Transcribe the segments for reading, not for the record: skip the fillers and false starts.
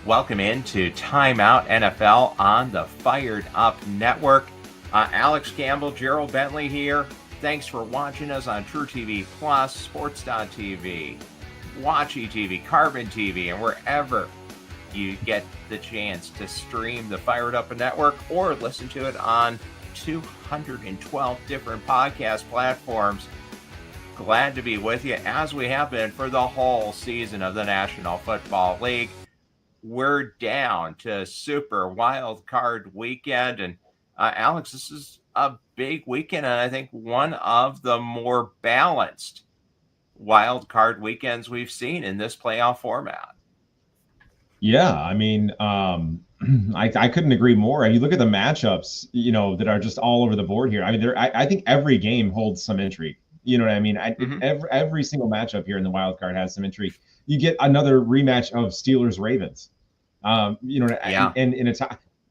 Welcome into TimeOut NFL on the FiredUP Network. Alex Campbell, Gerald, Bentley here. Thanks for watching us on TrueTVPlus, Sports.tv, WatchiTV, CarbonTV, and wherever you get the chance to stream the FiredUP Network or listen to it on 212 different podcast platforms. Glad to be with you as we have been for the whole season of the National Football League. We're down to Super Wild Card Weekend. And Alex, this is a big weekend, and I think one of the more balanced wild card weekends we've seen in this playoff format. Yeah, I mean, I couldn't agree more. And you look at the matchups, that are just all over the board here. I mean, I think every game holds some intrigue. You know what I mean? Every single matchup here in the wild card has some intrigue. You get another rematch of Steelers Ravens. And it's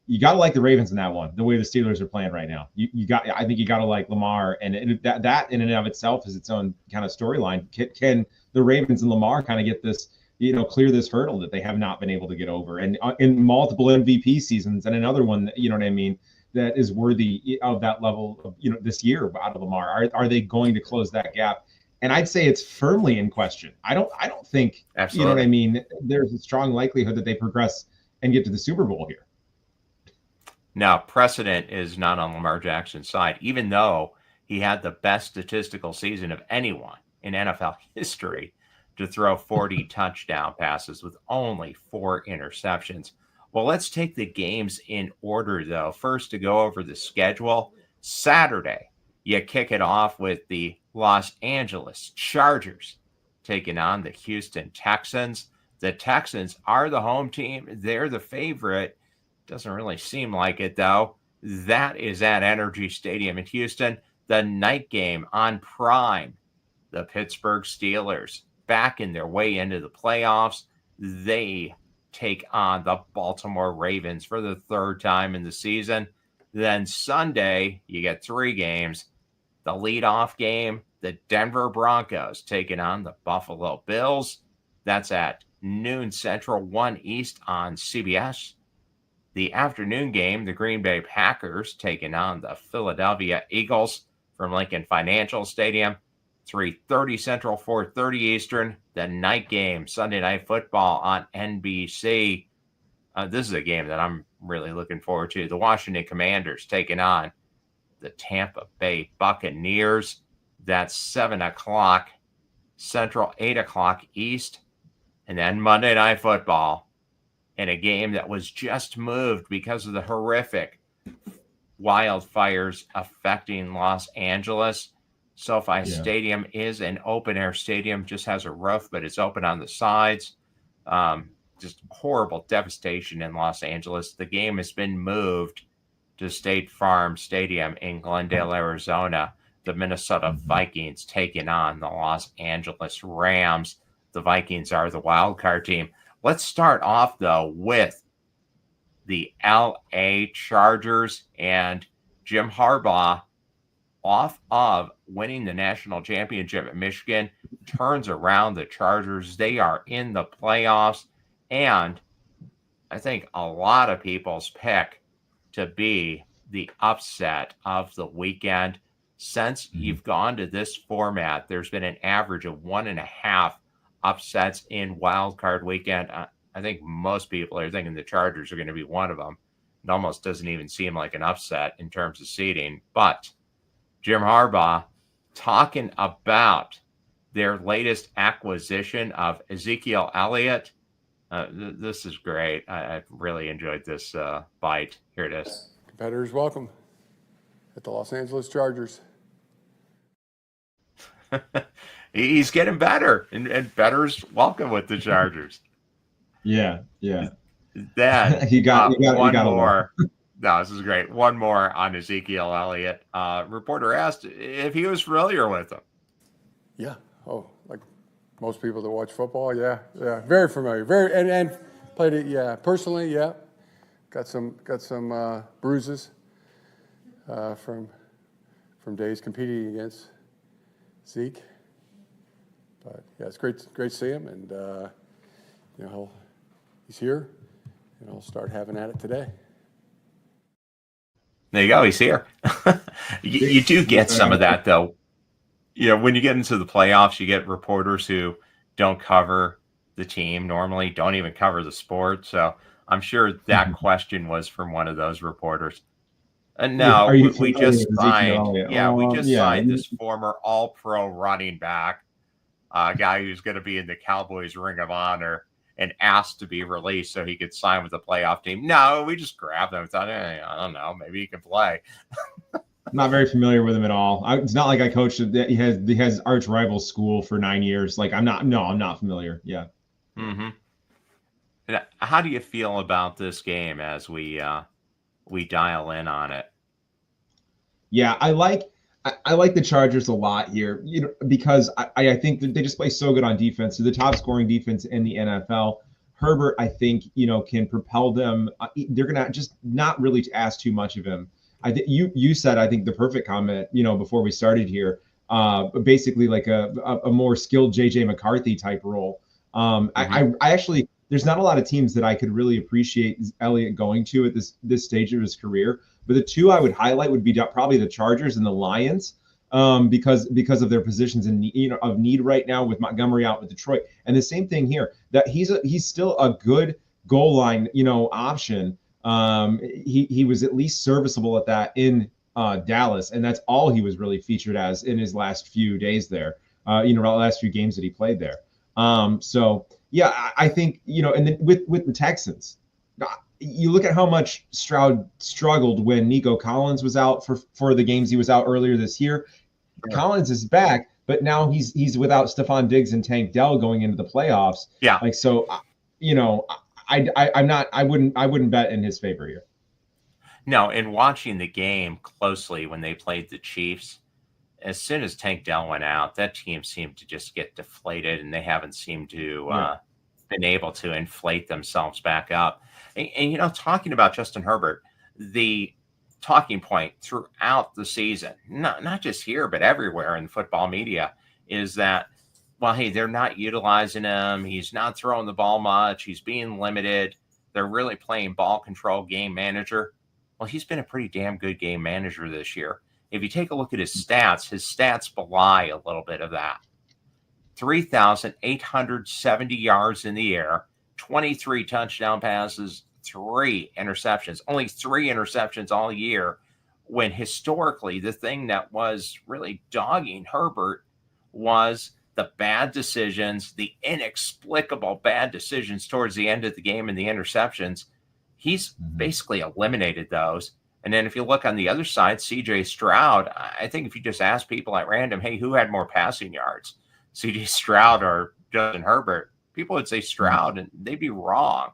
you got to like the Ravens in that one. The way the Steelers are playing right now, I think you got to like Lamar, and that in and of itself is its own kind of storyline. Can the Ravens and Lamar kind of get this, clear this hurdle that they have not been able to get over, and in multiple MVP seasons, and another one that, that is worthy of that level of, this year out of Lamar. Are they going to close that gap? And I'd say it's firmly in question. I don't think, Absolutely. There's a strong likelihood that they progress and get to the Super Bowl here. Now, precedent is not on Lamar Jackson's side, even though he had the best statistical season of anyone in NFL history to throw 40 touchdown passes with only 4 interceptions. Well, let's take the games in order, though. First, to go over the schedule. Saturday, you kick it off with the Los Angeles Chargers taking on the Houston Texans. The Texans are the home team. They're the favorite. Doesn't really seem like it, though. That is at Energy Stadium in Houston. The night game on Prime. The Pittsburgh Steelers back in their way into the playoffs. They take on the Baltimore Ravens for the third time in the season. Then Sunday, you get 3 games. The leadoff game, the Denver Broncos taking on the Buffalo Bills. That's at noon Central, 1 East on CBS. The afternoon game, the Green Bay Packers taking on the Philadelphia Eagles from Lincoln Financial Stadium. 3:30 Central, 4:30 Eastern. The night game, Sunday Night Football on NBC. This is a game that I'm really looking forward to. The Washington Commanders taking on the Tampa Bay Buccaneers. That's 7 o'clock Central, 8 o'clock East. And then Monday Night Football in a game that was just moved because of the horrific wildfires affecting Los Angeles. SoFi Stadium is an open-air stadium, just has a roof, but it's open on the sides. Just horrible devastation in Los Angeles. The game has been moved to State Farm Stadium in Glendale, Arizona. The Minnesota Vikings taking on the Los Angeles Rams. The Vikings are the wild card team. Let's start off, though, with the LA Chargers and Jim Harbaugh, off of winning the national championship at Michigan, turns around the Chargers. They are in the playoffs, and I think a lot of people's pick to be the upset of the weekend. Since you've gone to this format, there's been an average of 1.5 upsets in wild card weekend. I think most people are thinking the Chargers are going to be one of them. It almost doesn't even seem like an upset in terms of seeding. But Jim Harbaugh talking about their latest acquisition of Ezekiel Elliott. This is great. I really enjoyed this bite. Here it is. Competitors welcome at the Los Angeles Chargers. He's getting better, and better's welcome with the Chargers. Yeah. Then you got one more. No, this is great. One more on Ezekiel Elliott. Reporter asked if he was familiar with him. Yeah. Oh, like most people that watch football. Yeah. Very familiar. Very and played it. Yeah. Personally. Yeah. Got some bruises from days competing against Zeke. But yeah, it's great to see him, and he's here. I'll start having at it today. There you go. He's here. You do get some of that, though. When you get into the playoffs, you get reporters who don't cover the team normally, don't even cover the sport. So I'm sure that question was from one of those reporters. And no, Are you we just signed. We just yeah. signed this former All-Pro running back, guy who's going to be in the Cowboys Ring of Honor, and asked to be released so he could sign with the playoff team. No, we just grabbed him. Thought, I don't know, maybe he can play. Not very familiar with him at all. It's not like I coached. He has arch rival school for 9 years. Like I'm not familiar. Yeah. Mm-hmm. How do you feel about this game as we dial in on it? Yeah, I like the Chargers a lot here, because I think that they just play so good on defense. They're the top scoring defense in the NFL. Herbert, I think, can propel them. They're gonna just not really ask too much of him. I think you said, I think, the perfect comment, before we started here. Basically like a more skilled JJ McCarthy type role. I actually, there's not a lot of teams that I could really appreciate Elliott going to at this stage of his career. But the two I would highlight would be probably the Chargers and the Lions, because of their positions of need right now, with Montgomery out with Detroit. And the same thing here, that he's still a good goal line option. He was at least serviceable at that in Dallas, and that's all he was really featured as in his last few days there. Last few games that he played there. So yeah, I think and then with the Texans. You look at how much Stroud struggled when Nico Collins was out for the games he was out earlier this year. Sure. Collins is back, but now he's without Stephon Diggs and Tank Dell going into the playoffs. Yeah. I wouldn't bet in his favor here. No, and watching the game closely when they played the Chiefs, as soon as Tank Dell went out, that team seemed to just get deflated, and they haven't seemed to been able to inflate themselves back up. And talking about Justin Herbert, the talking point throughout the season, not just here, but everywhere in football media, is that, well, hey, they're not utilizing him. He's not throwing the ball much. He's being limited. They're really playing ball control, game manager. Well, he's been a pretty damn good game manager this year. If you take a look at his stats belie a little bit of that. 3,870 yards in the air, 23 touchdown passes, 3 interceptions, only 3 interceptions all year, when historically the thing that was really dogging Herbert was the bad decisions, the inexplicable bad decisions towards the end of the game and the interceptions. He's basically eliminated those. And then if you look on the other side, CJ Stroud, I think if you just ask people at random, hey, who had more passing yards, CJ Stroud or Justin Herbert, people would say Stroud, and they'd be wrong.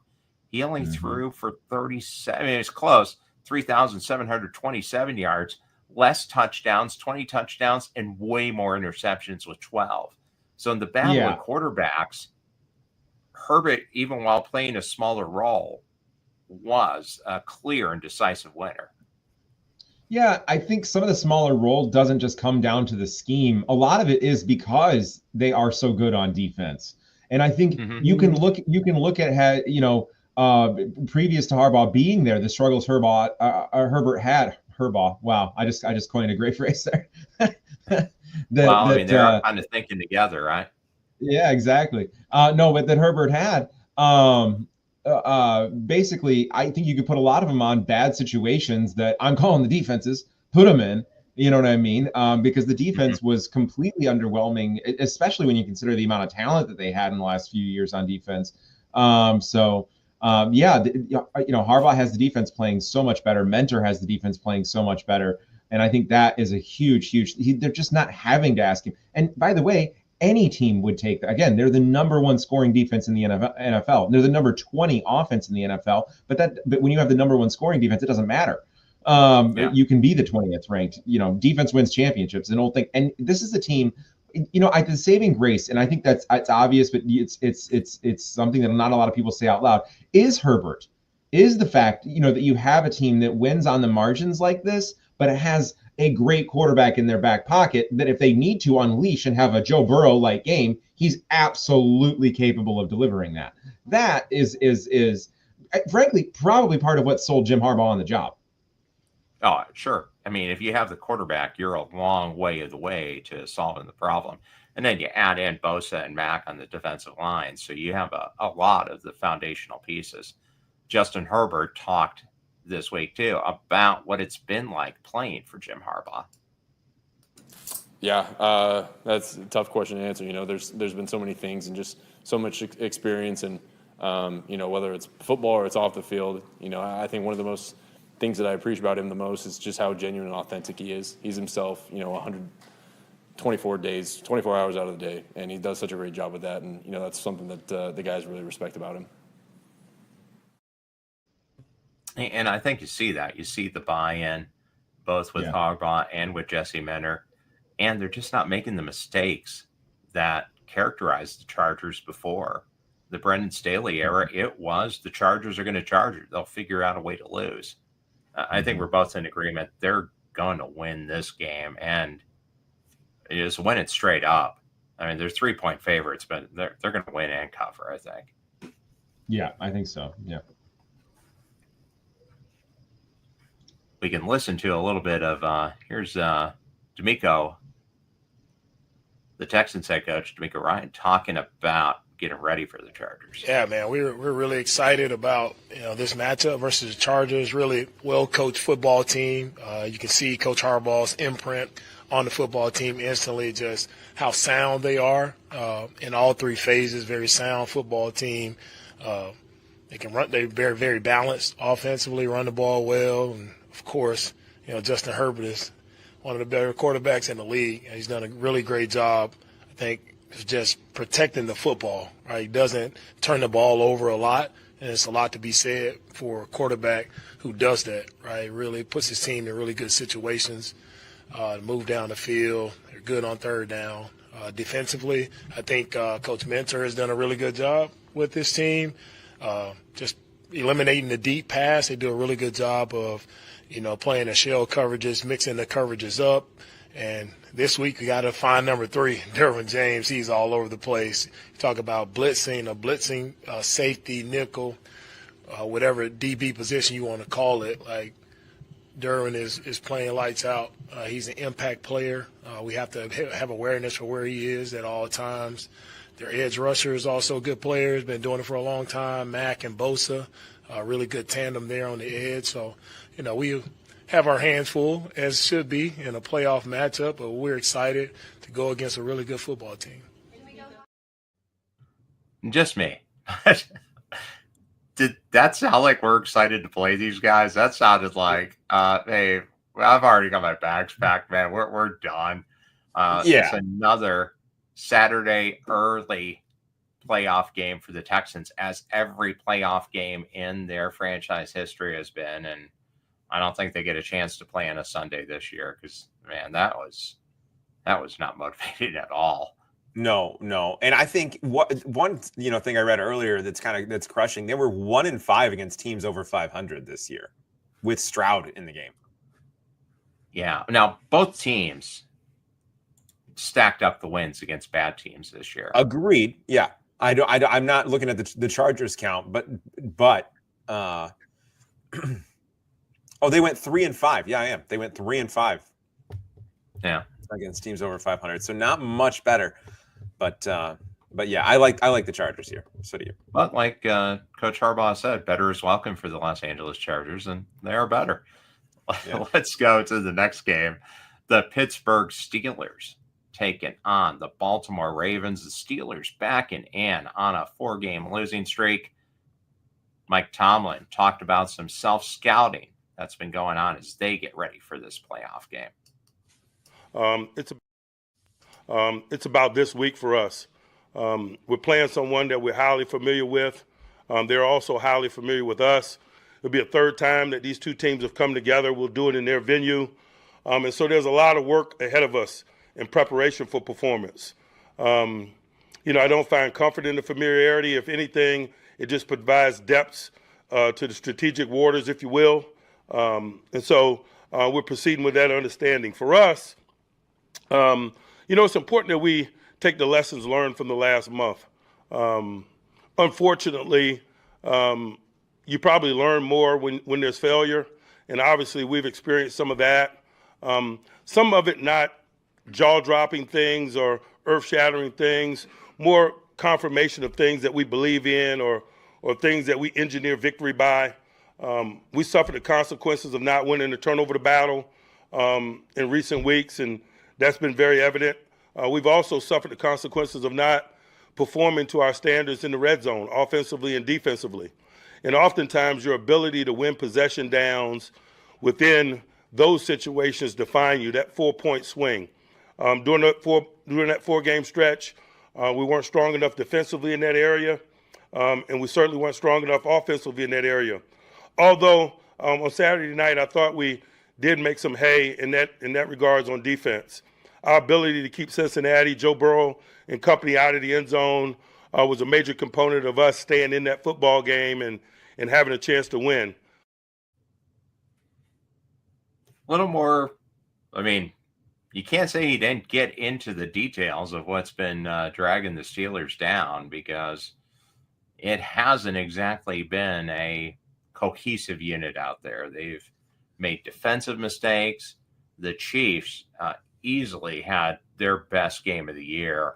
He only threw for 37. It's close, 3,727 yards, less touchdowns, 20 touchdowns, and way more interceptions with 12. So in the battle of quarterbacks, Herbert, even while playing a smaller role, was a clear and decisive winner. Yeah, I think some of the smaller role doesn't just come down to the scheme. A lot of it is because they are so good on defense. And I think you can look at previous to Harbaugh being there, the struggles Herbert had. Harbaugh. Wow, I just coined a great phrase there. They're kind of thinking together, right? Yeah, exactly. But that Herbert had. Basically, I think you could put a lot of them on bad situations that I'm calling the defenses, put them in, you know what I mean? Because the defense was completely underwhelming, especially when you consider the amount of talent that they had in the last few years on defense. Harbaugh has the defense playing so much better. Mentor has the defense playing so much better. And I think that is a huge, they're just not having to ask him. And by the way, any team would take that. Again, they're the number 1 scoring defense in the NFL. They're the number 20 offense in the NFL. But when you have the number 1 scoring defense, it doesn't matter. You can be the 20th ranked. Defense wins championships. An old thing. And this is a team. The saving grace, and I think it's obvious, but it's something that not a lot of people say out loud. Is Herbert? Is the fact that you have a team that wins on the margins like this, but it has a great quarterback in their back pocket that if they need to unleash and have a Joe Burrow-like game, he's absolutely capable of delivering that. That is frankly, probably part of what sold Jim Harbaugh on the job. Oh, sure. I mean, if you have the quarterback, you're a long way of the way to solving the problem. And then you add in Bosa and Mack on the defensive line. So you have a lot of the foundational pieces. Justin Herbert talked this week, too, about what it's been like playing for Jim Harbaugh. Yeah, that's a tough question to answer. You know, there's been so many things and just so much experience, and you know, whether it's football or it's off the field. You know, I think one of the most things that I appreciate about him the most is just how genuine and authentic he is. He's himself, you know, 124 hours out of the day, and he does such a great job with that. And you know, that's something that the guys really respect about him. And I think you see that. You see the buy-in, both with Harbaugh and with Jesse Minter. And they're just not making the mistakes that characterized the Chargers before. The Brendan Staley era, it was the Chargers are going to charge it. They'll figure out a way to lose. I think we're both in agreement. They're going to win this game and just win it straight up. I mean, they're 3-point favorites, but they're going to win and cover, I think. Yeah, I think so. Yeah. We can listen to a little bit of here's D'Amico, the Texans head coach, D'Amico Ryan, talking about getting ready for the Chargers. Yeah, man, we're really excited about this matchup versus the Chargers. Really well-coached football team. You can see Coach Harbaugh's imprint on the football team instantly, just how sound they are in all three phases. Very sound football team. They can run. They're very, very balanced offensively, run the ball well, and of course, Justin Herbert is one of the better quarterbacks in the league. He's done a really great job, I think, of just protecting the football. Right, he doesn't turn the ball over a lot, and it's a lot to be said for a quarterback who does that. Right, really puts his team in really good situations to move down the field. They're good on third down. Defensively, I think Coach Minter has done a really good job with this team. Just eliminating the deep pass, they do a really good job of playing the shell coverages, mixing the coverages up. And this week we got to find number 3, Derwin James. He's all over the place. You talk about blitzing, safety, nickel, whatever DB position you want to call it. Like Derwin is playing lights out. He's an impact player. We have to have awareness for where he is at all times. Their edge rusher is also a good player. He's been doing it for a long time. Mack and Bosa, really good tandem there on the edge. So, we have our hands full, as should be, in a playoff matchup, but we're excited to go against a really good football team. Just me. Did that sound like we're excited to play these guys? That sounded like, hey, I've already got my bags packed, man. We're done. It's another Saturday early playoff game for the Texans, as every playoff game in their franchise history has been. And I don't think they get a chance to play on a Sunday this year because, man, that was not motivating at all. No. And I think one thing I read earlier that's crushing, they were 1-5 against teams over 500 this year with Stroud in the game. Yeah. Now, both teams stacked up the wins against bad teams this year. Agreed. Yeah. I'm not looking at the Chargers count, but oh, they went 3-5. Yeah, I am. They went 3-5. Yeah. Against teams over 500. So not much better. But yeah, I like the Chargers here. So do you. But like Coach Harbaugh said, better is welcome for the Los Angeles Chargers, and they are better. Yeah. Let's go to the next game. The Pittsburgh Steelers taking on the Baltimore Ravens. The Steelers back in on a 4-game losing streak. Mike Tomlin talked about some self-scouting that's been going on as they get ready for this playoff game. It's about this week for us. We're playing someone that we're highly familiar with. They're also highly familiar with us. It'll be a third time that these two teams have come together. We'll do it in their venue. And so there's a lot of work ahead of us in preparation for performance. I don't find comfort in the familiarity. If anything, it just provides depth to the strategic waters, if you will. And so we're proceeding with that understanding. For us, it's important that we take the lessons learned from the last month. Unfortunately, you probably learn more when there's failure, and obviously we've experienced some of that. Some of it not jaw-dropping things or earth-shattering things, more confirmation of things that we believe in or things that we engineer victory by. We suffered the consequences of not winning the turnover to battle in recent weeks, and that's been very evident. We've also suffered the consequences of not performing to our standards in the red zone, offensively and defensively. And oftentimes your ability to win possession downs within those situations define you, that 4-point swing. During that four-game stretch, we weren't strong enough defensively in that area, and we certainly weren't strong enough offensively in that area. Although on Saturday night, I thought we did make some hay in that regards on defense. Our ability to keep Cincinnati, Joe Burrow, and company out of the end zone was a major component of us staying in that football game and having a chance to win. A little more, I mean, you can't say he didn't get into the details of what's been dragging the Steelers down, because it hasn't exactly been a cohesive unit out there. They've made defensive mistakes. The Chiefs easily had their best game of the year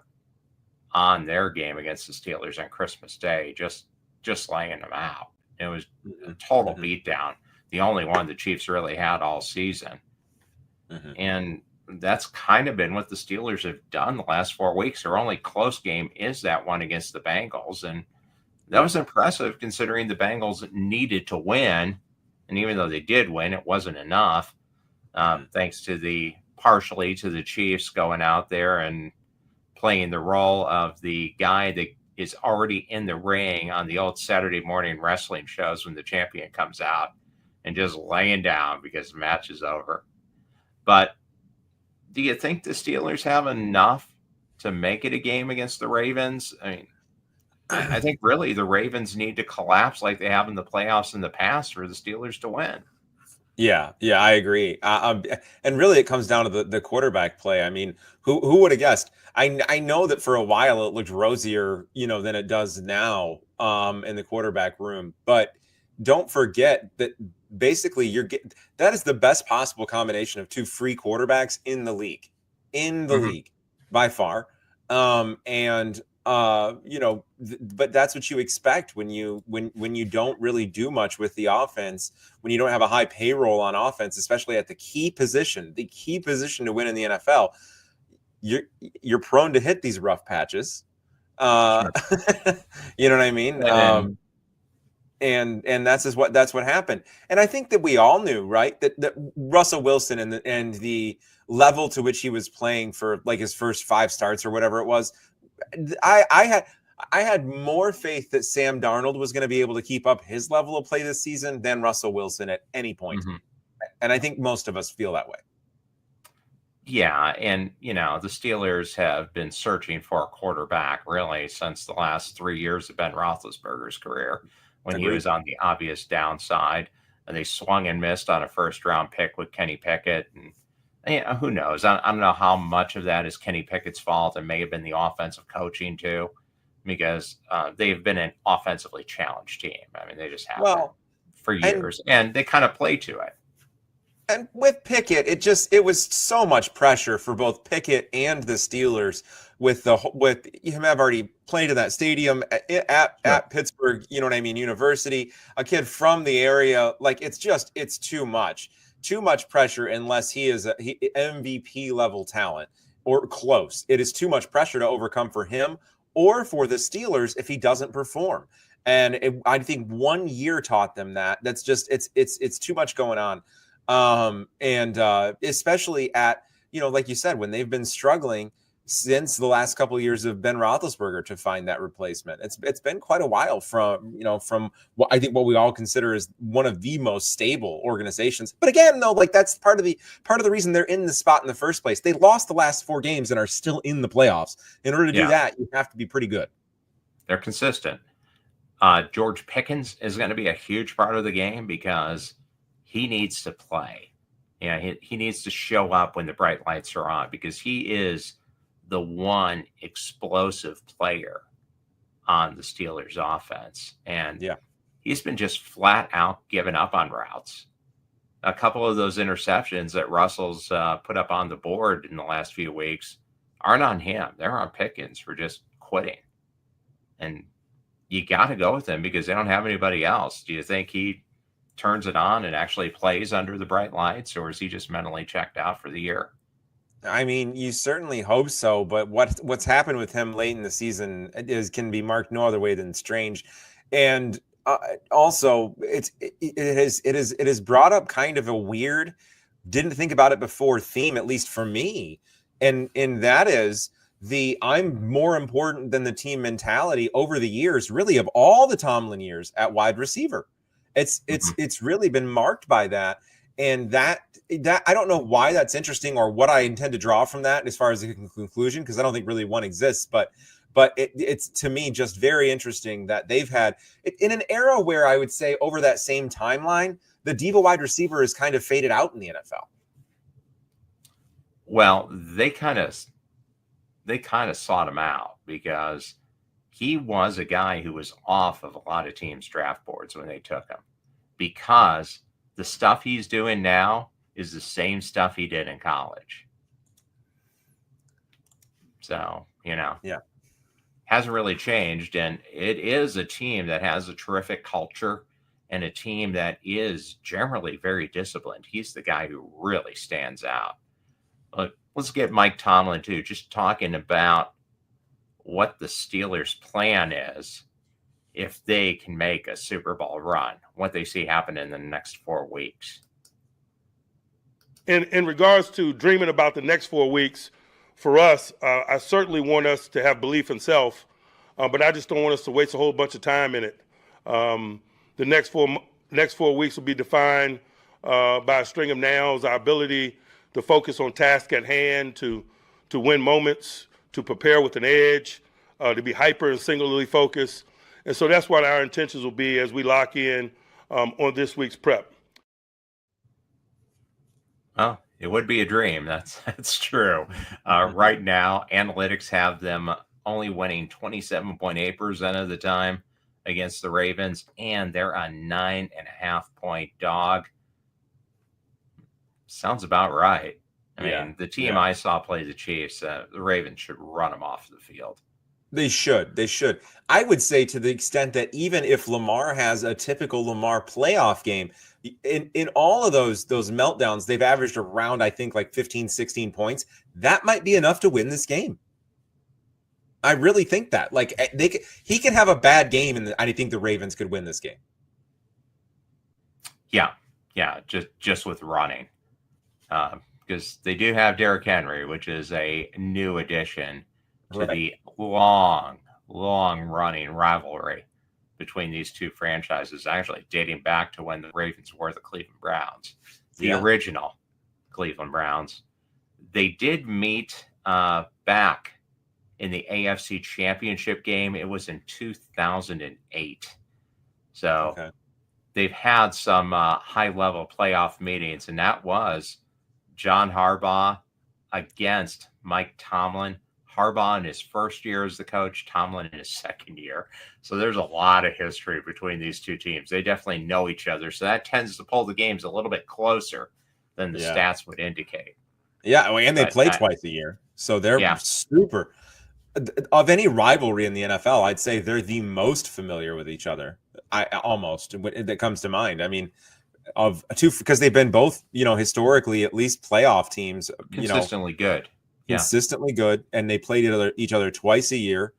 on their game against the Steelers on Christmas Day, just laying them out. It was a total beatdown. The only one the Chiefs really had all season. And that's kind of been what the Steelers have done the last 4 weeks. Their only close game is that one against the Bengals. And that was impressive considering the Bengals needed to win. And even though they did win, it wasn't enough. Thanks to partially to the Chiefs going out there and playing the role of the guy that is already in the ring on the old Saturday morning wrestling shows when the champion comes out and just laying down because the match is over. But do you think the Steelers have enough to make it a game against the Ravens? I mean, I think really the Ravens need to collapse like they have in the playoffs in the past for the Steelers to win. Yeah, I agree. And really, it comes down to the quarterback play. I mean, who would have guessed? I know that for a while it looked rosier, than it does now in the quarterback room. But don't forget that basically that is the best possible combination of two free quarterbacks in the league, by far. But that's what you expect when you don't really do much with the offense, when you don't have a high payroll on offense, especially at the key position to win in the NFL. You're prone to hit these rough patches. Sure. You know what I mean? And that's what happened. And I think that we all knew, right, that Russell Wilson and the level to which he was playing for like his first 5 starts or whatever it was, I had more faith that Sam Darnold was going to be able to keep up his level of play this season than Russell Wilson at any point. And I think most of us feel that way. Yeah, and the Steelers have been searching for a quarterback really since the last 3 years of Ben Roethlisberger's career, when he was on the obvious downside, and they swung and missed on a first-round pick with Kenny Pickett. And who knows? I don't know how much of that is Kenny Pickett's fault. It may have been the offensive coaching too, because they've been an offensively challenged team. I mean, they just have for years, and they kind of play to it. And with Pickett, it was so much pressure for both Pickett and the Steelers with him have already played in that stadium at Pittsburgh, University, a kid from the area. Like it's too much pressure unless he is MVP level talent or close. It is too much pressure to overcome for him or for the Steelers if he doesn't perform. And I think 1 year taught them that. That's just it's too much going on. Especially at, like you said, when they've been struggling since the last couple of years of Ben Roethlisberger to find that replacement. It's been quite a while from what I think what we all consider is one of the most stable organizations. But again, though, like that's part of the reason they're in the spot in the first place. They lost the last 4 games and are still in the playoffs. In order to do that, you have to be pretty good. They're consistent. George Pickens is going to be a huge part of the game because he needs to play. He needs to show up when the bright lights are on, because he is the one explosive player on the Steelers offense. And he's been just flat out giving up on routes. A couple of those interceptions that Russell's put up on the board in the last few weeks aren't on him. They're on Pickens for just quitting. And you got to go with him because they don't have anybody else. Do you think he turns it on and actually plays under the bright lights, or is he just mentally checked out for the year? I mean, you certainly hope so, but what's happened with him late in the season can be marked no other way than strange. And also, it has brought up kind of a weird, didn't think about it before theme, at least for me, and that is the I'm more important than the team mentality over the years, really of all the Tomlin years at wide receiver. It's really been marked by that, and that I don't know why that's interesting or what I intend to draw from that as far as the conclusion, because I don't think really one exists, but it's to me just very interesting that they've had in an era where I would say over that same timeline, the diva wide receiver is kind of faded out in the NFL. Well, they kind of sought him out because he was a guy who was off of a lot of teams' draft boards when they took him, because the stuff he's doing now is the same stuff he did in college. So, hasn't really changed. And it is a team that has a terrific culture and a team that is generally very disciplined. He's the guy who really stands out. Look, let's get Mike Tomlin too, just talking about what the Steelers' plan is if they can make a Super Bowl run, what they see happen in the next 4 weeks. In regards to dreaming about the next 4 weeks, for us, I certainly want us to have belief in self, but I just don't want us to waste a whole bunch of time in it. The next four weeks will be defined by a string of nouns, our ability to focus on task at hand, to win moments, to prepare with an edge, to be hyper and singularly focused. And so that's what our intentions will be as we lock in on this week's prep. Oh, it would be a dream. That's true. Right now, analytics have them only winning 27.8% of the time against the Ravens, and they're a 9.5-point dog. Sounds about right. I mean, the team I saw play the Chiefs, the Ravens should run them off the field. They should. I would say to the extent that even if Lamar has a typical Lamar playoff game, in all of those meltdowns, they've averaged around, I think, like 15, 16 points. That might be enough to win this game. I really think that. Like, he could have a bad game, and I think the Ravens could win this game. Yeah, just with running. Because they do have Derrick Henry, which is a new addition to the long-running rivalry between these two franchises, actually dating back to when the Ravens were the Cleveland Browns, the original Cleveland Browns. They did meet back in the AFC Championship game. It was in 2008. So they've had some high-level playoff meetings, and that was John Harbaugh against Mike Tomlin. Harbaugh in his first year as the coach, Tomlin in his second year. So there's a lot of history between these two teams. They definitely know each other. So that tends to pull the games a little bit closer than the stats would indicate. Yeah, and they play twice a year. So they're super. Of any rivalry in the NFL, I'd say they're the most familiar with each other. That comes to mind. I mean, because they've been both, historically at least playoff teams, consistently good. Consistently good, and they played each other twice a year.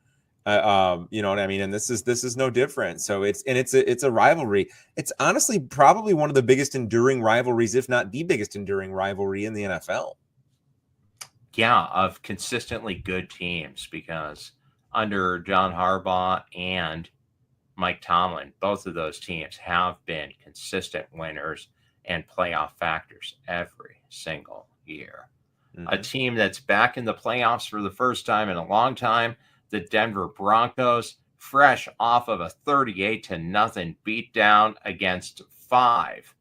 You know what I mean? And this is no different. So it's a rivalry. It's honestly probably one of the biggest enduring rivalries, if not the biggest enduring rivalry in the NFL. Yeah, of consistently good teams, because under John Harbaugh and Mike Tomlin, both of those teams have been consistent winners and playoff factors every single year. A team that's back in the playoffs for the first time in a long time, the Denver Broncos, fresh off of a 38-0 beatdown against 5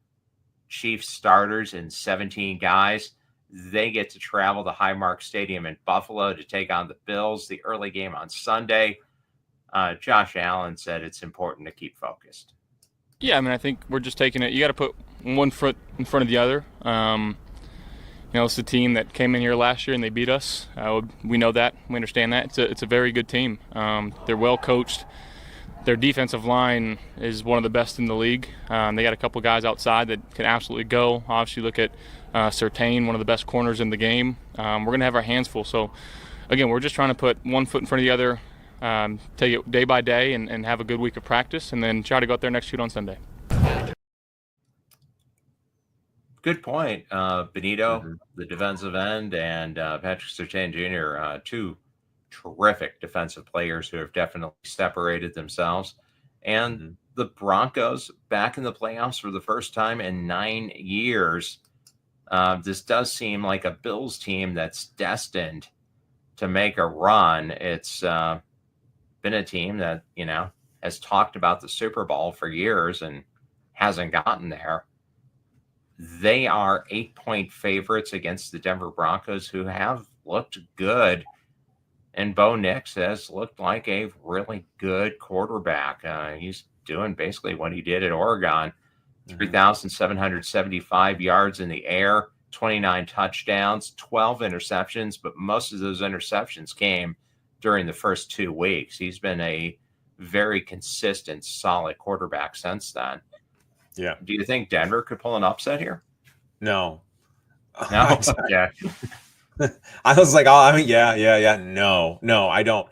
Chiefs starters and 17 guys. They get to travel to Highmark Stadium in Buffalo to take on the Bills, the early game on Sunday. Josh Allen said it's important to keep focused. Yeah, I mean, I think we're just taking it. You got to put one foot in front of the other. It's a team that came in here last year and they beat us. We know that. We understand that. It's a very good team. They're well coached. Their defensive line is one of the best in the league. They got a couple guys outside that can absolutely go. Obviously, look at Surtain, one of the best corners in the game. We're going to have our hands full. So, again, we're just trying to put one foot in front of the other, take it day by day, and have a good week of practice, and then try to go out there and execute on Sunday. Good point. Benito, the defensive end, and Patrick Surtain Jr., two terrific defensive players who have definitely separated themselves. And the Broncos back in the playoffs for the first time in 9 years. This does seem like a Bills team that's destined to make a run. It's been a team that, has talked about the Super Bowl for years and hasn't gotten there. They are 8-point favorites against the Denver Broncos, who have looked good. And Bo Nix has looked like a really good quarterback. He's doing basically what he did at Oregon. 3,775 yards in the air, 29 touchdowns, 12 interceptions, but most of those interceptions came during the first 2 weeks. He's been a very consistent, solid quarterback since then. Yeah. Do you think Denver could pull an upset here? No. No? Yeah. I was like, No, I don't.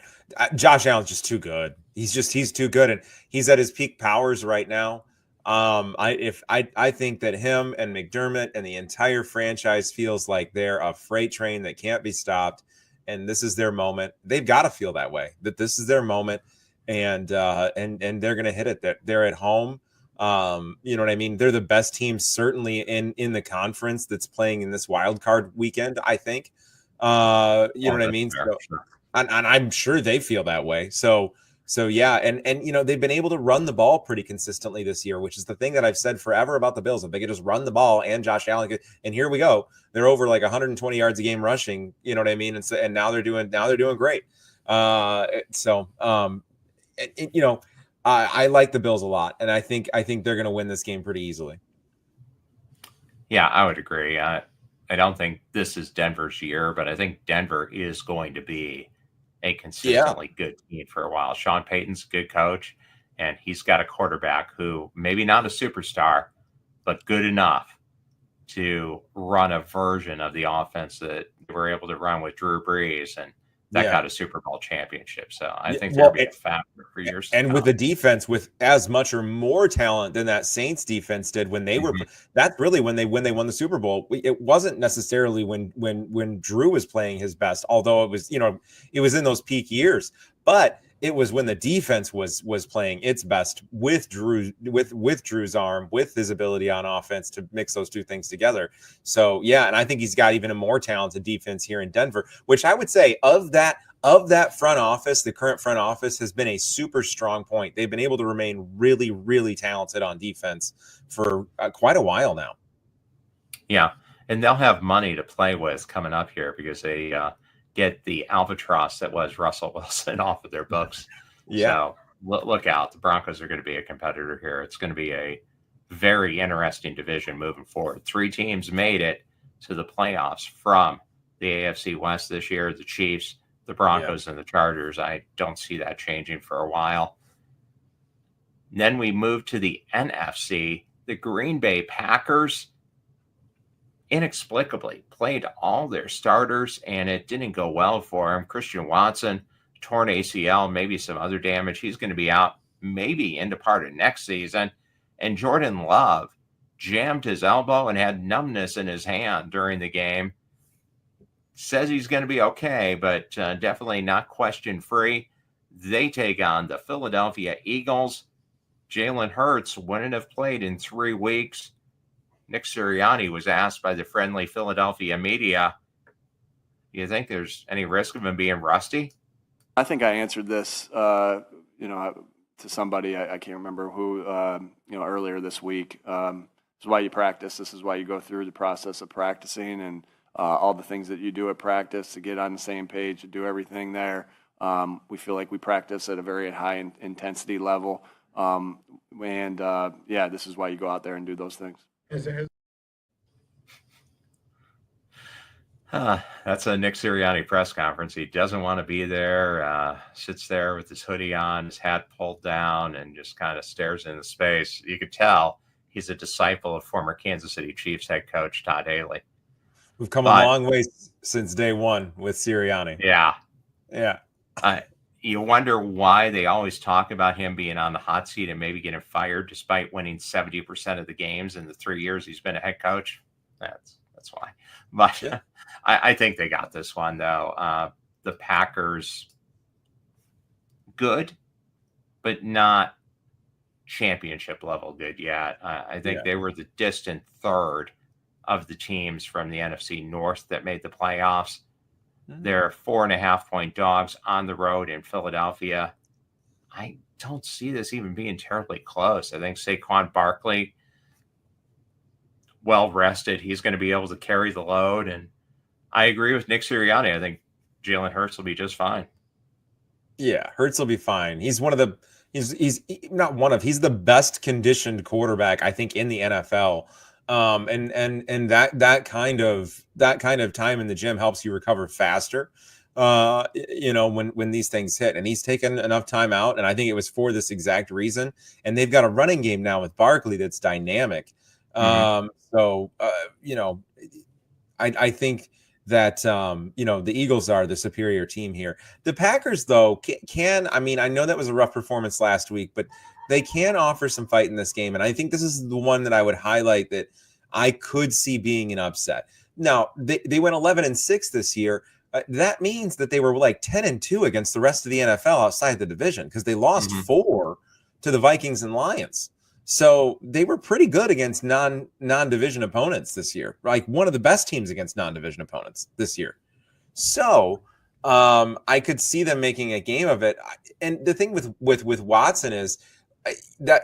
Josh Allen's just too good. He's too good, and he's at his peak powers right now. I think that him and McDermott and the entire franchise feels like they're a freight train that can't be stopped, and this is their moment. They've got to feel that way, that this is their moment, and they're going to hit it. That they're at home. You know what I mean? They're the best team certainly in the conference that's playing in this wild card weekend, I think. You know what I mean? So, and I'm sure they feel that way. So yeah, and they've been able to run the ball pretty consistently this year, which is the thing that I've said forever about the Bills. If they could just run the ball and Josh Allen and here we go. They're over like 120 yards a game rushing, you know what I mean? And now they're doing great. I like the Bills a lot, and I think they're going to win this game pretty easily. Yeah, I would agree. I don't think this is Denver's year, but I think Denver is going to be a consistently good team for a while. Sean Payton's a good coach, and he's got a quarterback who maybe not a superstar, but good enough to run a version of the offense that they were able to run with Drew Brees, and that got a Super Bowl championship. So I think there'll be a factor for years. And with the defense with as much or more talent than that Saints defense did when they were, that's really when they won the Super Bowl. It wasn't necessarily when Drew was playing his best, although it was, it was in those peak years, but it was when the defense was playing its best with Drew's arm, with his ability on offense to mix those two things together. So yeah, and I think he's got even a more talented defense here in Denver, which I would say of that front office, the current front office has been a super strong point. They've been able to remain really, really talented on defense for quite a while now. Yeah, and they'll have money to play with coming up here because they get the albatross that was Russell Wilson off of their books. Yeah. So look out. The Broncos are going to be a competitor here. It's going to be a very interesting division moving forward. 3 teams made it to the playoffs from the AFC West this year, the Chiefs, the Broncos, and the Chargers. I don't see that changing for a while. And then we move to the NFC. The Green Bay Packers inexplicably played all their starters, and it didn't go well for him. Christian Watson, torn ACL, maybe some other damage. He's going to be out maybe into part of next season. And Jordan Love jammed his elbow and had numbness in his hand during the game. Says he's going to be okay, but definitely not question-free. They take on the Philadelphia Eagles. Jalen Hurts wouldn't have played in 3 weeks. Nick Sirianni was asked by the friendly Philadelphia media, do you think there's any risk of him being rusty? I think I answered this, to somebody, I can't remember who, earlier this week. This is why you practice. This is why you go through the process of practicing and all the things that you do at practice to get on the same page, to do everything there. We feel like we practice at a very high intensity level. This is why you go out there and do those things. That's a Nick Sirianni press conference. He doesn't want to be there, sits there with his hoodie on, his hat pulled down, and just kind of stares into space. You could tell he's a disciple of former Kansas City Chiefs head coach Todd Haley. We've come a long way since day one with Sirianni. Yeah. Yeah. You wonder why they always talk about him being on the hot seat and maybe getting fired despite winning 70% of the games in the 3 years he's been a head coach. That's why. But yeah. I think they got this one, though. The Packers, good, but not championship level good yet. I think they were the distant third of the teams from the NFC North that made the playoffs. They're 4.5-point dogs on the road in Philadelphia. I don't see this even being terribly close. I think Saquon Barkley, well rested, he's going to be able to carry the load. And I agree with Nick Sirianni. I think Jalen Hurts will be just fine. Yeah, Hurts will be fine. He's he's the best conditioned quarterback, I think, in the NFL. And that kind of time in the gym helps you recover faster. When these things hit, and he's taken enough time out, and I think it was for this exact reason. And they've got a running game now with Barkley that's dynamic. I think that the Eagles are the superior team here. The Packers, though, I know that was a rough performance last week, but they can offer some fight in this game. And I think this is the one that I would highlight that I could see being an upset. Now, they went 11-6 this year. That means that they were like 10-2 against the rest of the NFL outside the division, because they lost 4 to the Vikings and Lions. So they were pretty good against non-division opponents this year, like one of the best teams against non-division opponents this year. So I could see them making a game of it. And the thing with Watson is that,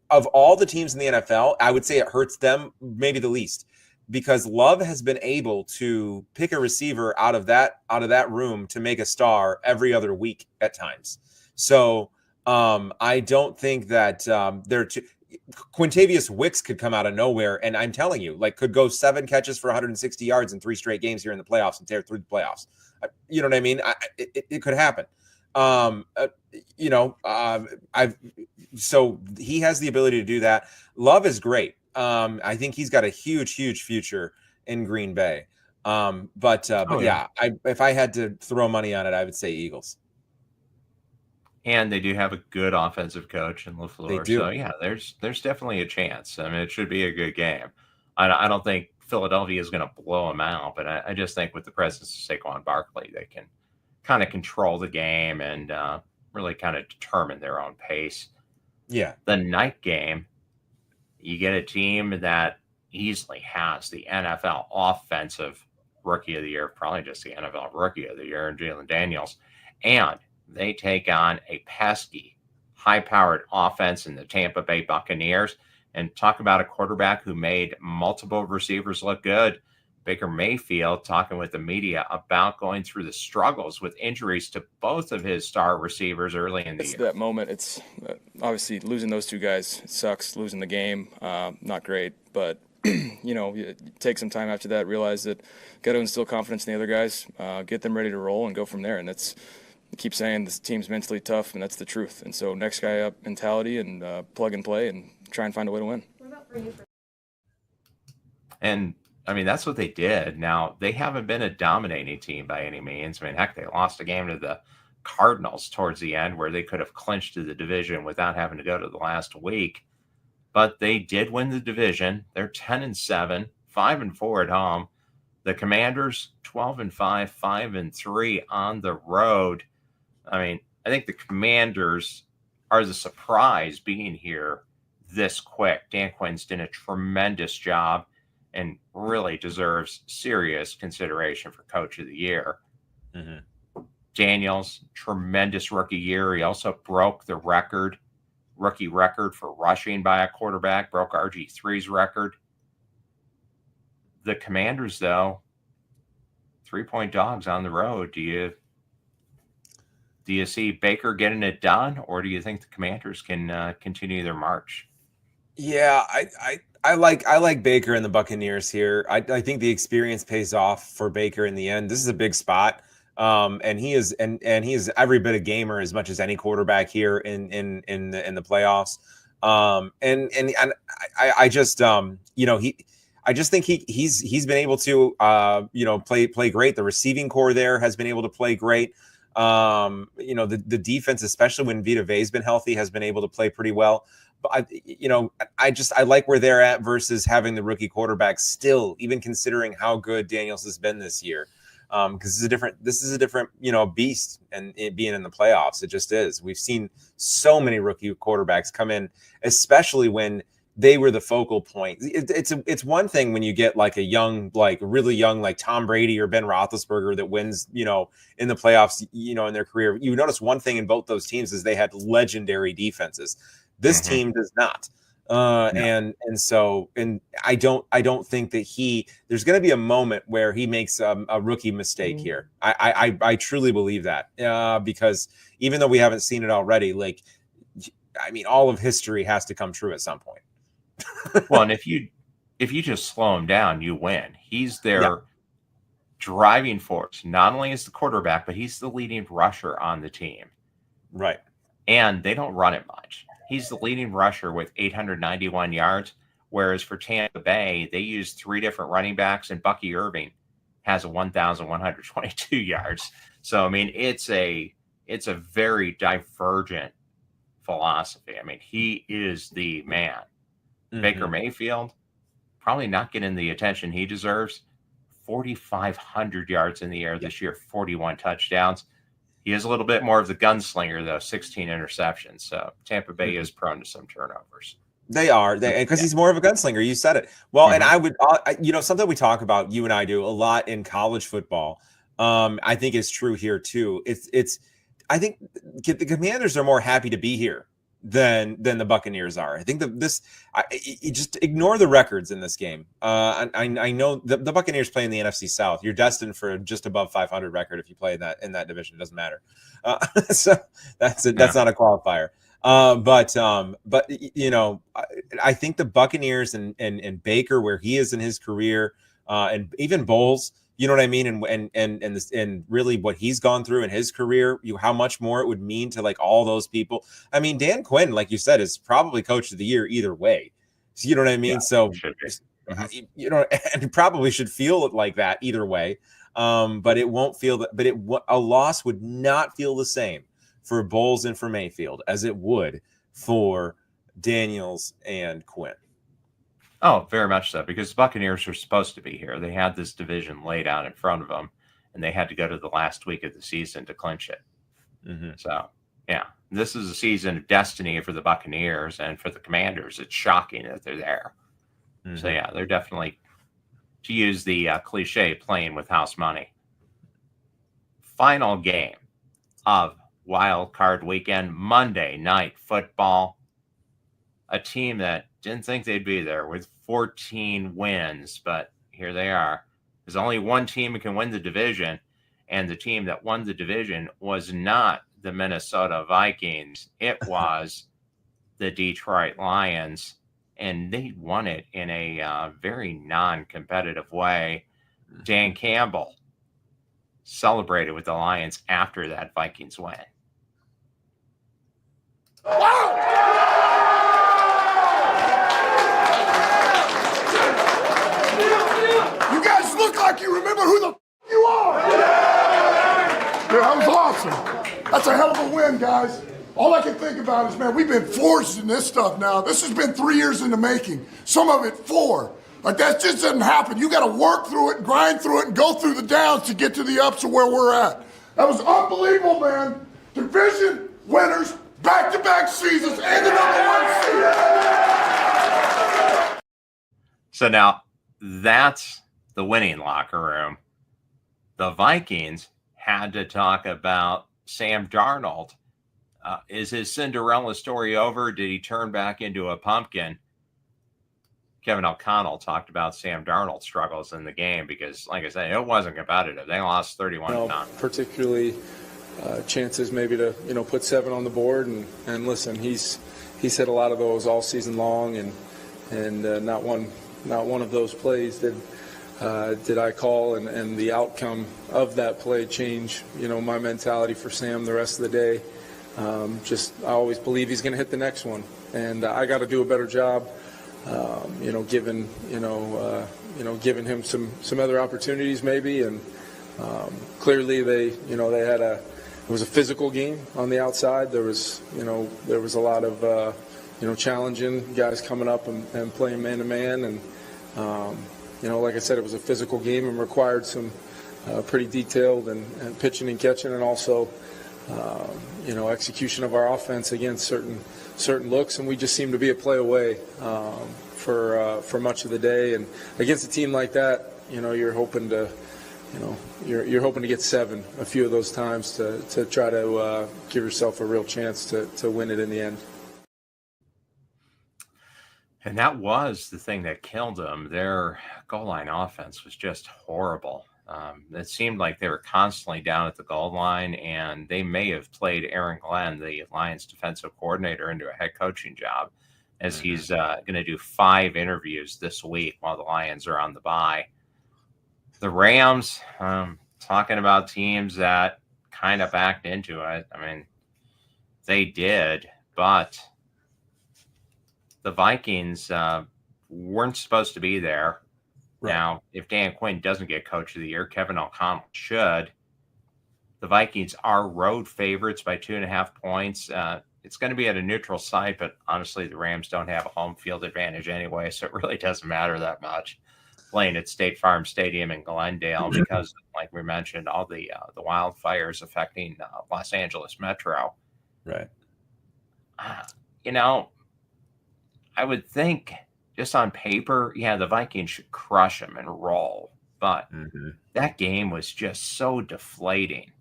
of all the teams in the NFL, I would say it hurts them maybe the least, because Love has been able to pick a receiver out of that room to make a star every other week at times. So I don't think that Quintavious Wicks could come out of nowhere, and I'm telling you, could go 7 catches for 160 yards in 3 straight games here in the playoffs and tear through the playoffs. You know what I mean? It could happen. So he has the ability to do that. Love is great. I think he's got a huge future in Green Bay. If I had to throw money on it, I would say Eagles. And they do have a good offensive coach in LaFleur. They do. So, yeah, there's definitely a chance. I mean, it should be a good game. I don't think Philadelphia is going to blow them out, but I just think with the presence of Saquon Barkley, they can kind of control the game and really kind of determine their own pace. Yeah. The night game, you get a team that easily has the NFL offensive rookie of the year, probably just the NFL rookie of the year, Jalen Daniels. And they take on a pesky, high-powered offense in the Tampa Bay Buccaneers. And talk about a quarterback who made multiple receivers look good. Baker Mayfield talking with the media about going through the struggles with injuries to both of his star receivers early in the year. That moment, it's obviously losing those two guys sucks. Losing the game, not great. But, you take some time after that, realize that got to instill confidence in the other guys, get them ready to roll and go from there. And that's, I keep saying this team's mentally tough, and that's the truth. And so next guy up mentality and plug and play and try and find a way to win. What about for you? And, I mean, that's what they did. Now, they haven't been a dominating team by any means. I mean, heck, they lost a game to the Cardinals towards the end where they could have clinched the division without having to go to the last week. But they did win the division. They're 10-7, 5-4 at home. The Commanders, 12-5, 5-3 on the road. I mean, I think the Commanders are the surprise being here this quick. Dan Quinn's done a tremendous job and really deserves serious consideration for Coach of the Year. Mm-hmm. Daniels, tremendous rookie year. He also broke the rookie record for rushing by a quarterback, broke RG3's record. The Commanders, though, 3-point dogs on the road. Do Do you see Baker getting it done, or do you think the Commanders can continue their march? Yeah, I like Baker and the Buccaneers here. I think the experience pays off for Baker in the end. This is a big spot. And he is every bit a gamer as much as any quarterback here in the playoffs. I just I just think he's been able to play great. The receiving core there has been able to play great. The defense, especially when Vita Vea's been healthy, has been able to play pretty well. But I like where they're at versus having the rookie quarterback still, even considering how good Daniels has been this year. Because this is a different beast, and it being in the playoffs, it just is. We've seen so many rookie quarterbacks come in, especially when they were the focal point. It's one thing when you get like a young, like really young, like Tom Brady or Ben Roethlisberger that wins, in the playoffs, in their career. You notice one thing in both those teams is they had legendary defenses. This team does not. And I don't think that there's going to be a moment where he makes a rookie mistake here. I truly believe that, because even though we haven't seen it already, all of history has to come true at some point. Well, and if you just slow him down, you win. He's their driving force. Not only is the quarterback, but he's the leading rusher on the team. Right. And they don't run it much. He's the leading rusher with 891 yards, whereas for Tampa Bay, they use 3 different running backs, and Bucky Irving has 1,122 yards. So, it's a very divergent philosophy. He is the man. Baker Mayfield, probably not getting the attention he deserves. 4,500 yards in the air this year, 41 touchdowns. He is a little bit more of the gunslinger, though, 16 interceptions. So Tampa Bay is prone to some turnovers. They are, because he's more of a gunslinger. You said it. Well, and I would, something we talk about, you and I do a lot in college football. I think is true here too. I think the Commanders are more happy to be here than the Buccaneers are. I think you just ignore the records in this game. I know the Buccaneers play in the NFC South. You're destined for just above 500 record if you play in that division. It doesn't matter. So that's not a qualifier. But I think the Buccaneers and Baker, where he is in his career, and even Bowles, you know what I mean? And really what he's gone through in his career, how much more it would mean to all those people. Dan Quinn, like you said, is probably coach of the year either way. So, you know what I mean? Yeah, so, and probably should feel it like that either way. But it won't feel that, but a loss would not feel the same for Bowles and for Mayfield as it would for Daniels and Quinn. Oh, very much so, because the Buccaneers were supposed to be here. They had this division laid out in front of them, and they had to go to the last week of the season to clinch it. So, this is a season of destiny for the Buccaneers, and for the Commanders, it's shocking that they're there. So, they're definitely, to use the cliche, playing with house money. Final game of Wild Card Weekend, Monday Night Football. A team that didn't think they'd be there with 14 wins, but here they are. There's only one team who can win the division, and the team that won the division was not the Minnesota Vikings. It was the Detroit Lions, and they won it in a very non-competitive way. Dan Campbell celebrated with the Lions after that Vikings win. Wow! You guys look like you remember who the you are. Yeah, that was awesome. That's a hell of a win, guys. All I can think about is, man, we've been forced in this stuff now. This has been 3 years in the making. Some of it 4. That just doesn't happen. You got to work through it, grind through it, and go through the downs to get to the ups of where we're at. That was unbelievable, man. Division winners, back-to-back seasons, and the #1 seed. So now that's the winning locker room. The Vikings had to talk about Sam Darnold. Is his Cinderella story over? Did he turn back into a pumpkin? Kevin O'Connell talked about Sam Darnold's struggles in the game because, like I said, it wasn't competitive. They lost 31-0. Particularly chances maybe to put 7 on the board. And listen, he's hit a lot of those all season long, and not one of those plays did I call, and the outcome of that play change my mentality for Sam the rest of the day. I always believe he's going to hit the next one, and I got to do a better job, giving him some other opportunities maybe. And clearly they had it was a physical game on the outside. There was a lot of challenging guys coming up and playing man to man, and like I said, it was a physical game and required some pretty detailed and pitching and catching, and also execution of our offense against certain looks, and we just seemed to be a play away for much of the day. And against a team like that, you're hoping to get 7 a few of those times to try to give yourself a real chance to win it in the end. And that was the thing that killed them. Their goal line offense was just horrible. It seemed like they were constantly down at the goal line, and they may have played Aaron Glenn, the Lions defensive coordinator, into a head coaching job, as he's going to do 5 interviews this week while the Lions are on the bye. The Rams, talking about teams that kind of backed into it. I mean, they did, but the Vikings weren't supposed to be there. Right. Now, if Dan Quinn doesn't get Coach of the Year, Kevin O'Connell should. The Vikings are road favorites by 2.5 points. It's going to be at a neutral site, but honestly, the Rams don't have a home field advantage anyway, so it really doesn't matter that much playing at State Farm Stadium in Glendale because, like we mentioned, all the wildfires affecting Los Angeles Metro. Right. I would think just on paper, the Vikings should crush them and roll. But that game was just so deflating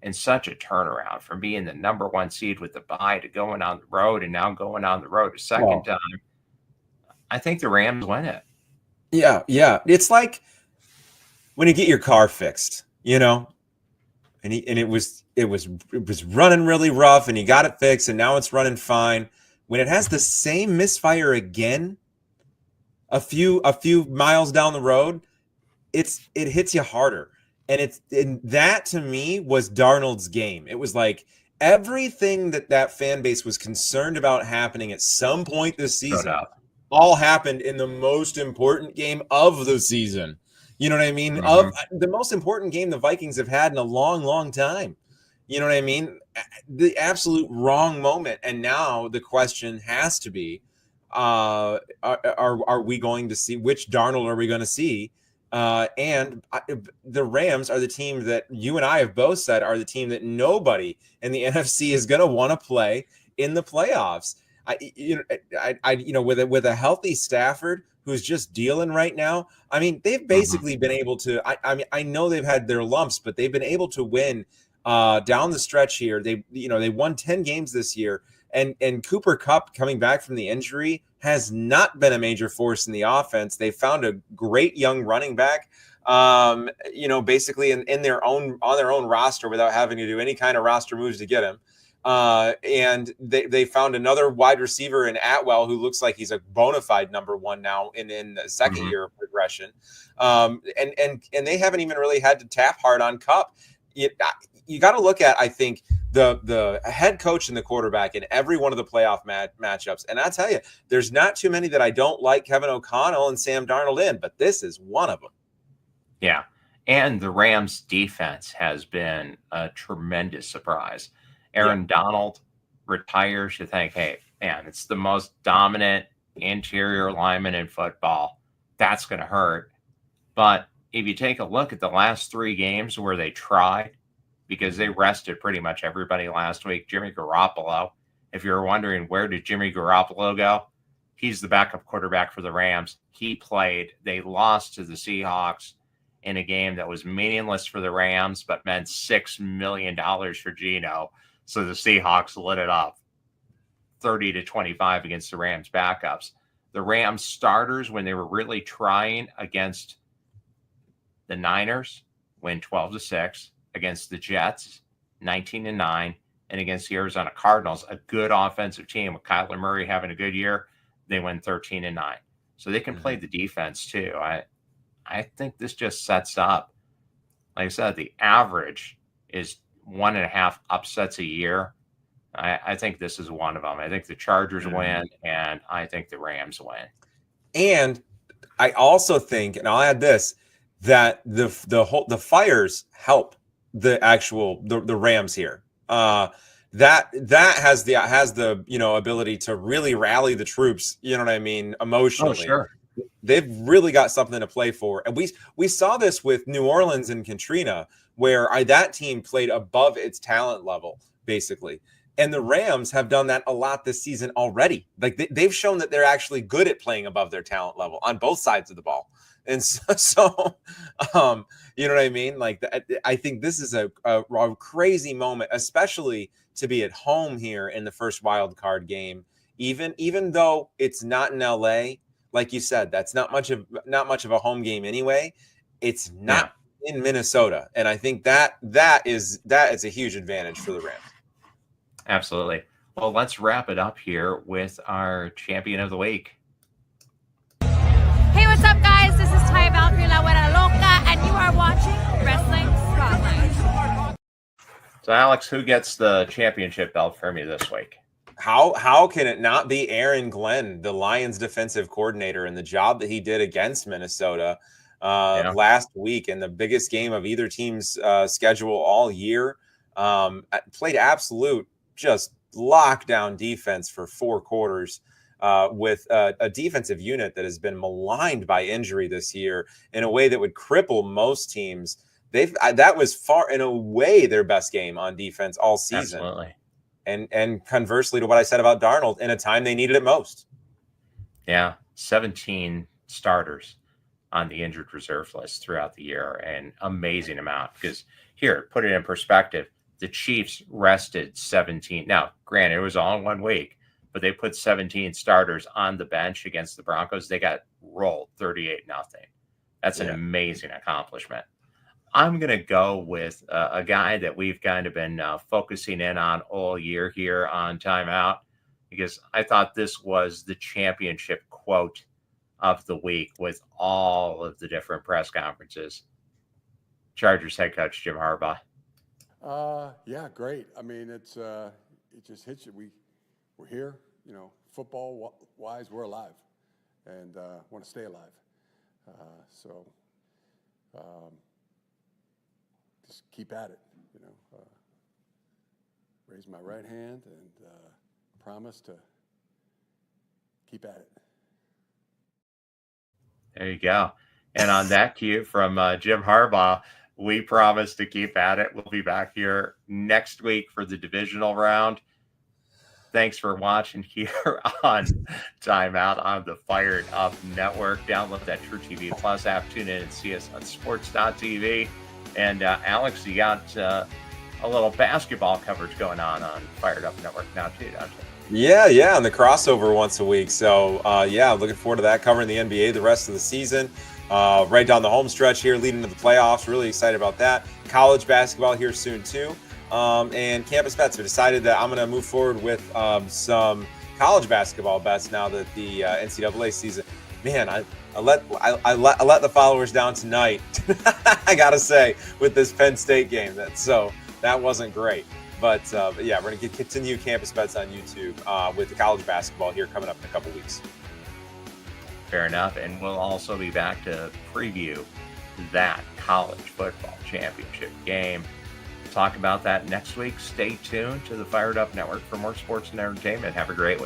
and such a turnaround from being the number 1 seed with the bye to going on the road and now going on the road a second time. I think the Rams win it. Yeah. It's like when you get your car fixed, and it was running really rough, and you got it fixed, and now it's running fine. When it has the same misfire again, a few miles down the road, it hits you harder. And that to me was Darnold's game. It was like everything that fan base was concerned about happening at some point this season all happened in the most important game of the season. You know what I mean? Of the most important game the Vikings have had in a long, long time. You know what I mean? The absolute wrong moment. And now the question has to be, are we going to see, which Darnold are we going to see? And the Rams are the team that you and I have both said are the team that nobody in the NFC is going to want to play in the playoffs. With a healthy Stafford who's just dealing right now. I mean, they've basically been able to. I know they've had their lumps, but they've been able to win down the stretch here. They won 10 games this year, and Cooper Kupp coming back from the injury has not been a major force in the offense. They found a great young running back, basically on their own roster without having to do any kind of roster moves to get him. And they found another wide receiver in Atwell who looks like he's a bona fide number 1 now in the second year of progression. And they haven't even really had to tap hard on Kupp. You got to look at, I think, the head coach and the quarterback in every one of the playoff matchups. And I tell you, there's not too many that I don't like Kevin O'Connell and Sam Darnold in, but this is one of them. Yeah. And the Rams defense has been a tremendous surprise. Aaron Donald retires. You think, hey, man, it's the most dominant interior lineman in football. That's going to hurt. But if you take a look at the last 3 games where they tried, because they rested pretty much everybody last week, Jimmy Garoppolo, if you're wondering where did Jimmy Garoppolo go, he's the backup quarterback for the Rams. He played. They lost to the Seahawks in a game that was meaningless for the Rams, but meant $6 million for Geno. So the Seahawks lit it up 30-25 against the Rams backups. The Rams starters, when they were really trying against the Niners, win 12-6. Against the Jets, 19-9, and against the Arizona Cardinals, a good offensive team with Kyler Murray having a good year, they win 13-9. So they can play the defense too. I think this just sets up, like I said, the average is 1.5 upsets a year. I think this is one of them. I think the Chargers win, and I think the Rams win. And I also think, and I'll add this, that the fires help the Rams here. That has the ability to really rally the troops. You know what I mean? Emotionally. Oh, sure. They've really got something to play for. And we saw this with New Orleans and Katrina, where that team played above its talent level, basically. And the Rams have done that a lot this season already. Like they've shown that they're actually good at playing above their talent level on both sides of the ball. And so you know what I mean? Like I think this is a crazy moment, especially to be at home here in the first wild card game, even though it's not in LA. Like you said, that's not much of a home game anyway. It's not in Minnesota, and I think that is a huge advantage for the Rams. Absolutely. Well, let's wrap it up here with our champion of the week. Hey, what's up, guys? This is TimeOut NFL, and you are watching Wrestling Spotlight. So, Alex, who gets the championship belt for me this week? How can it not be Aaron Glenn, the Lions defensive coordinator, and the job that he did against Minnesota last week in the biggest game of either team's schedule all year? Played absolute just lockdown defense for 4 quarters with a defensive unit that has been maligned by injury this year in a way that would cripple most teams. That was far and away their best game on defense all season. Absolutely. And conversely to what I said about Darnold, in a time they needed it most. Yeah, 17 starters on the injured reserve list throughout the year, an amazing amount. Because here, put it in perspective, the Chiefs rested 17. Now, granted, it was all in 1 week, but they put 17 starters on the bench against the Broncos. They got rolled 38-0. That's an amazing accomplishment. I'm going to go with a guy that we've kind of been focusing in on all year here on Timeout, because I thought this was the championship quote of the week with all of the different press conferences. Chargers head coach Jim Harbaugh. Yeah, great. I mean, it just hits you. We're here, football wise, we're alive, and want to stay alive. Just keep at it, raise my right hand and promise to keep at it. There you go. And on that cue from Jim Harbaugh, we promise to keep at it. We'll be back here next week for the divisional round. Thanks for watching here on Timeout on the FiredUP Network. Download that TrueTVPlus app. Tune in and see us on sports.tv. And Alex, you got a little basketball coverage going on FiredUP Network now too, don't you? Yeah, and the crossover once a week. So, looking forward to that, covering the NBA the rest of the season. Right down the home stretch here, leading to the playoffs. Really excited about that. College basketball here soon, too. And Campus Bets have decided that I'm going to move forward with some college basketball bets now that the NCAA season. Man, I let the followers down tonight. I gotta say, with this Penn State game, that wasn't great. But we're gonna continue Campus Bets on YouTube with the college basketball here coming up in a couple weeks. Fair enough, and we'll also be back to preview that college football championship game. Talk about that next week. Stay tuned to the FiredUP Network for more sports and entertainment. Have a great week.